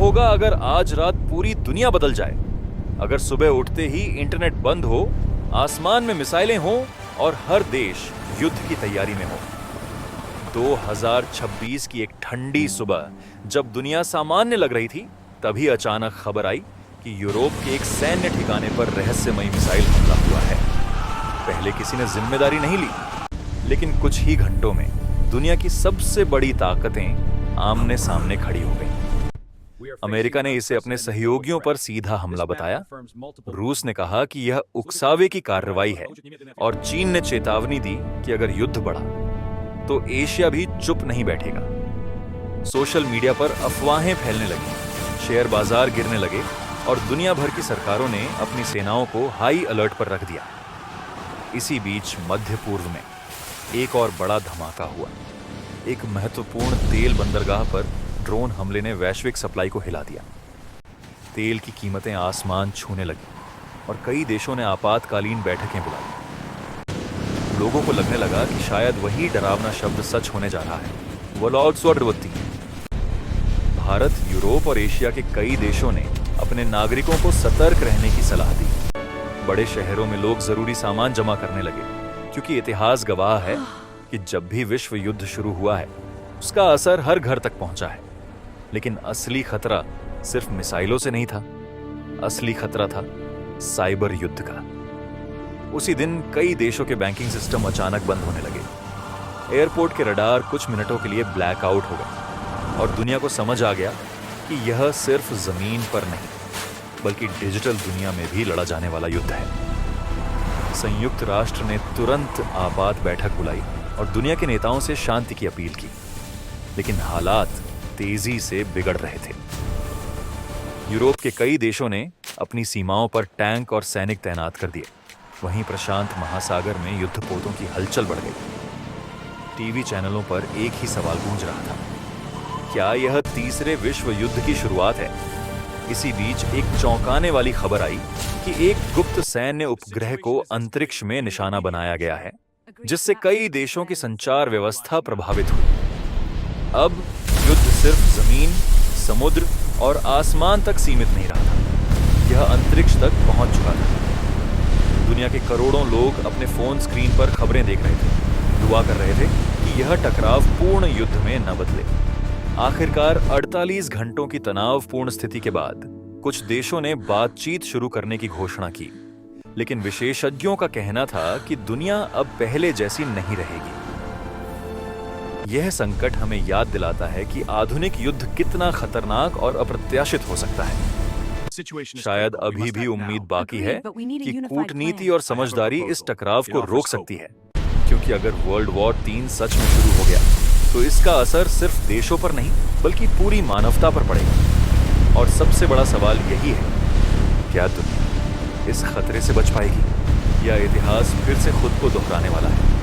होगा अगर आज रात पूरी दुनिया बदल जाए? अगर सुबह उठते ही इंटरनेट बंद हो, आसमान में मिसाइलें हों और हर देश युद्ध की तैयारी में हो? 2026 की एक ठंडी सुबह जब दुनिया सामान्य लग रही थी, तभी अचानक खबर आई कि यूरोप के एक सैन्य ठिकाने पर रहस्यमयी मिसाइल हमला हुआ है। पहले किसी ने जिम्मेदारी नहीं ली, लेकिन कुछ ही घंटों में दुनिया की सबसे बड़ी ताकतें आमने सामने खड़ी हो गईं। अमेरिका ने इसे अपने सहयोगियों पर सीधा हमला बताया। रूस ने कहा कि यह उकसावे की कार्रवाई है और चीन ने चेतावनी दी कि अगर युद्ध बढ़ा तो एशिया भी चुप नहीं बैठेगा। सोशल मीडिया पर अफवाहें फैलने लगी, शेयर बाजार गिरने लगे और दुनिया भर की सरकारों ने अपनी सेनाओं को हाई अलर्ट पर रख दिया। इसी बीच मध्य पूर्व में एक और बड़ा धमाका हुआ। एक महत्वपूर्ण तेल बंदरगाह पर ड्रोन हमले ने वैश्विक सप्लाई को हिला दिया। तेल की कीमतें आसमान छूने लगी और कई देशों ने आपातकालीन बैठकें बुलाई। लोगों को लगने लगा कि शायद वही डरावना शब्द सच होने जा रहा है, वोलॉड्सवर्डवत्ती। भारत, यूरोप और एशिया के कई देशों ने अपने नागरिकों को सतर्क रहने की सलाह दी। बड़े शहरों में लोग जरूरी सामान जमा करने लगे, क्योंकि इतिहास गवाह है कि जब भी विश्व युद्ध शुरू हुआ है, उसका असर हर घर तक पहुंचा है। लेकिन असली खतरा सिर्फ मिसाइलों से नहीं था, असली खतरा था साइबर युद्ध का। उसी दिन कई देशों के बैंकिंग सिस्टम अचानक बंद होने लगे। एयरपोर्ट के रडार कुछ मिनटों के लिए ब्लैकआउट हो गए और दुनिया को समझ आ गया कि यह सिर्फ जमीन पर नहीं, बल्कि डिजिटल दुनिया में भी लड़ा जाने वाला युद्ध है। संयुक्त राष्ट्र ने तुरंत आपात बैठक बुलाई और दुनिया के नेताओं से शांति की अपील की, लेकिन हालात तेजी से बिगड़ रहे थे। यूरोप के कई देशों ने अपनी सीमाओं पर टैंक और सैनिक तैनात कर दिए। वहीं प्रशांत महासागर में युद्धपोतों की हलचल बढ़ गई। टीवी चैनलों पर एक ही सवाल गूंज रहा था, क्या यह तीसरे विश्व युद्ध की शुरुआत है? इसी बीच एक चौंकाने वाली खबर आई कि एक गुप्त सैन्य उपग्रह को अंतरिक्ष में निशाना बनाया गया है, जिससे कई देशों की संचार व्यवस्था प्रभावित हुई। अब युद्ध सिर्फ जमीन, समुद्र और आसमान तक सीमित नहीं रहा था, यह अंतरिक्ष तक पहुंच चुका था। दुनिया के करोड़ों लोग अपने फोन स्क्रीन पर खबरें देख रहे थे, दुआ कर रहे थे कि यह टकराव पूर्ण युद्ध में न बदले। आखिरकार 48 घंटों की तनावपूर्ण स्थिति के बाद कुछ देशों ने बातचीत शुरू करने की घोषणा की, लेकिन विशेषज्ञों का कहना था कि दुनिया अब पहले जैसी नहीं रहेगी। यह संकट हमें याद दिलाता है कि आधुनिक युद्ध कितना खतरनाक और अप्रत्याशित हो सकता है। शायद अभी भी उम्मीद बाकी है कि कूटनीति और समझदारी इस टकराव को रोक सकती है, क्योंकि अगर वर्ल्ड वॉर 3 सच में शुरू हो गया तो इसका असर सिर्फ देशों पर नहीं, बल्कि पूरी मानवता पर पड़ेगा। और सबसे बड़ा सवाल यही है, क्या दुनिया इस खतरे से बच पाएगी या इतिहास फिर से खुद को दोहराने वाला है?